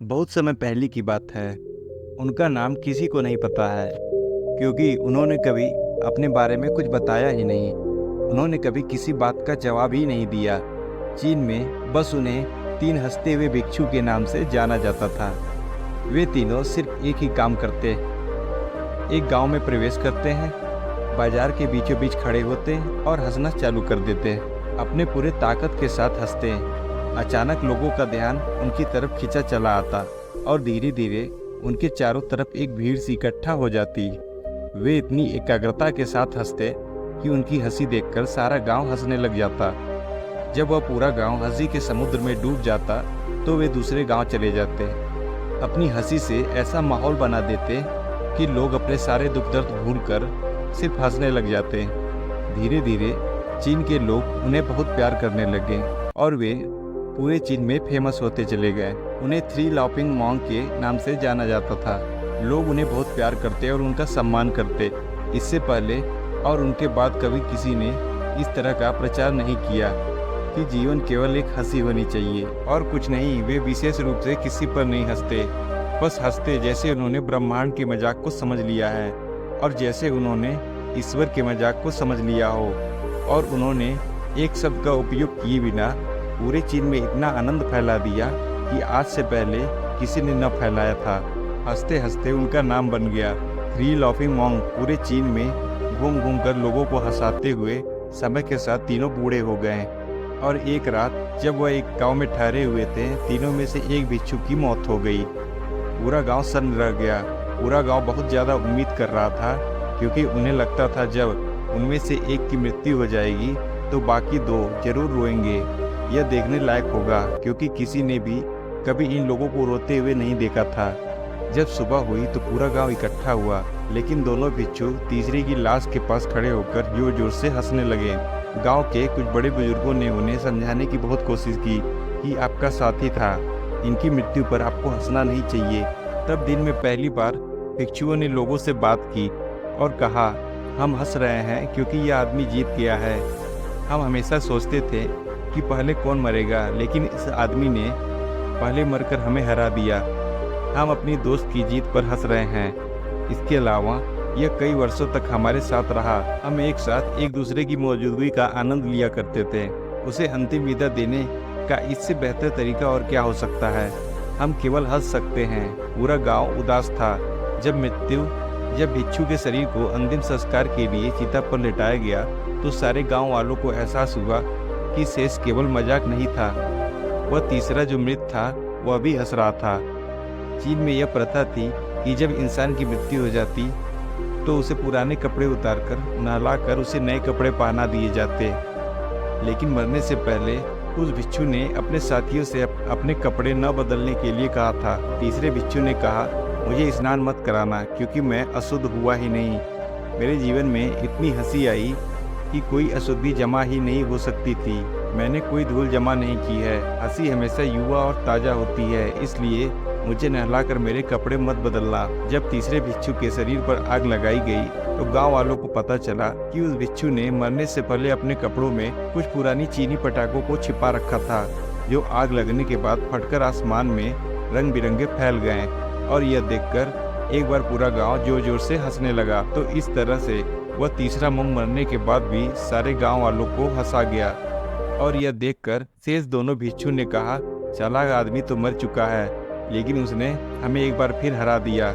बहुत समय पहले की बात है। उनका नाम किसी को नहीं पता है, क्योंकि उन्होंने कभी अपने बारे में कुछ बताया ही नहीं। उन्होंने कभी किसी बात का जवाब ही नहीं दिया। चीन में बस उन्हें तीन हंसते हुए भिक्षु के नाम से जाना जाता था। वे तीनों सिर्फ एक ही काम करते, एक गांव में प्रवेश करते हैं, बाजार के बीचों बीच खड़े होते हैं और हंसना चालू कर देते हैं। अपने पूरे ताकत के साथ हंसते हैं। अचानक लोगों का ध्यान उनकी तरफ खिंचा चला आता और धीरे धीरे उनके चारों तरफ एक भीड़ सी इकट्ठा हो जाती। वे इतनी एकाग्रता के साथ हंसते कि उनकी हंसी देखकर सारा गांव हंसने लग जाता। जब वह पूरा गांव हंसी के समुद्र में डूब जाता तो वे दूसरे गांव चले जाते। अपनी हंसी से ऐसा माहौल बना देते कि लोग अपने सारे दुख दर्द भूलकर सिर्फ हंसने लग जाते। धीरे धीरे चीन के लोग उन्हें बहुत प्यार करने लगे और वे पूरे चीन में फेमस होते चले गए। उन्हें थ्री लाफिंग मॉन्क के नाम से जाना जाता था। लोग उन्हें बहुत प्यार करते और उनका सम्मान करते। इससे पहले और उनके बाद कभी किसी ने इस तरह का प्रचार नहीं किया कि जीवन केवल एक हंसी होनी चाहिए और कुछ नहीं। वे विशेष रूप से किसी पर नहीं हंसते, बस हंसते जैसे उन्होंने ब्रह्मांड के मजाक को समझ लिया है और जैसे उन्होंने ईश्वर के मजाक को समझ लिया हो। और उन्होंने एक शब्द का उपयोग किए बिना पूरे चीन में इतना आनंद फैला दिया कि आज से पहले किसी ने न फैलाया था। हंसते हंसते उनका नाम बन गया थ्री लाफिंग मॉन्क। पूरे चीन में घूम घूम कर लोगों को हंसाते हुए समय के साथ तीनों बूढ़े हो गए। और एक रात जब वह एक गांव में ठहरे हुए थे, तीनों में से एक भिक्षु की मौत हो गई। पूरा गांव सन्न रह गया। पूरा गांव बहुत ज़्यादा उम्मीद कर रहा था, क्योंकि उन्हें लगता था जब उनमें से एक की मृत्यु हो जाएगी तो बाकी दो जरूर रोएंगे। यह देखने लायक होगा, क्योंकि किसी ने भी कभी इन लोगों को रोते हुए नहीं देखा था। जब सुबह हुई तो पूरा गांव इकट्ठा हुआ, लेकिन दोनों भिक्षु तीसरे की लाश के पास खड़े होकर जोर जोर से हंसने लगे। गांव के कुछ बड़े बुजुर्गों ने उन्हें समझाने की बहुत कोशिश की कि आपका साथी था, इनकी मृत्यु पर आपको हंसना नहीं चाहिए। तब दिन में पहली बार भिक्षुओं ने लोगों से बात की और कहा, हम हंस रहे हैं क्योंकि यह आदमी जीत गया है। हम हमेशा सोचते थे कि पहले कौन मरेगा, लेकिन इस आदमी ने पहले मरकर हमें हरा दिया। हम अपनी दोस्त की जीत पर हंस रहे हैं। इसके अलावा यह कई वर्षों तक हमारे साथ रहा। हम एक साथ एक दूसरे की मौजूदगी का आनंद लिया करते थे। उसे अंतिम विदा देने का इससे बेहतर तरीका और क्या हो सकता है। हम केवल हंस सकते हैं। पूरा गांव उदास था। जब भिक्षु के शरीर को अंतिम संस्कार के लिए चिता पर लिटाया गया तो सारे गांव वालों को एहसास हुआ कि शेष केवल मजाक नहीं था। वह तीसरा जो मृत था वह भी हंस रहा था। चीन में यह प्रथा थी कि जब इंसान की मृत्यु हो जाती तो उसे पुराने कपड़े उतारकर नहलाकर उसे नए कपड़े पहना दिए जाते। लेकिन मरने से पहले उस भिक्षु ने अपने साथियों से अपने कपड़े न बदलने के लिए कहा था। तीसरे भिक्षु ने कहा, मुझे स्नान मत कराना, क्योंकि मैं अशुद्ध हुआ ही नहीं। मेरे जीवन में इतनी हंसी आई कि कोई अशुद्धि जमा ही नहीं हो सकती थी। मैंने कोई धूल जमा नहीं की है। हंसी हमेशा युवा और ताज़ा होती है, इसलिए मुझे नहलाकर मेरे कपड़े मत बदलना। जब तीसरे भिक्षु के शरीर पर आग लगाई गई तो गांव वालों को पता चला कि उस भिक्षु ने मरने से पहले अपने कपड़ों में कुछ पुरानी चीनी पटाखों को छिपा रखा था, जो आग लगने के बाद फटकर आसमान में रंग बिरंगे फैल गए। और यह देखकर एक बार पूरा गांव जोर जोर से हंसने लगा। तो इस तरह से वह तीसरा मोम मरने के बाद भी सारे गांव वालों को हंसा गया। और यह देखकर शेष दोनों भिक्षु ने कहा, चालाक आदमी तो मर चुका है, लेकिन उसने हमें एक बार फिर हरा दिया।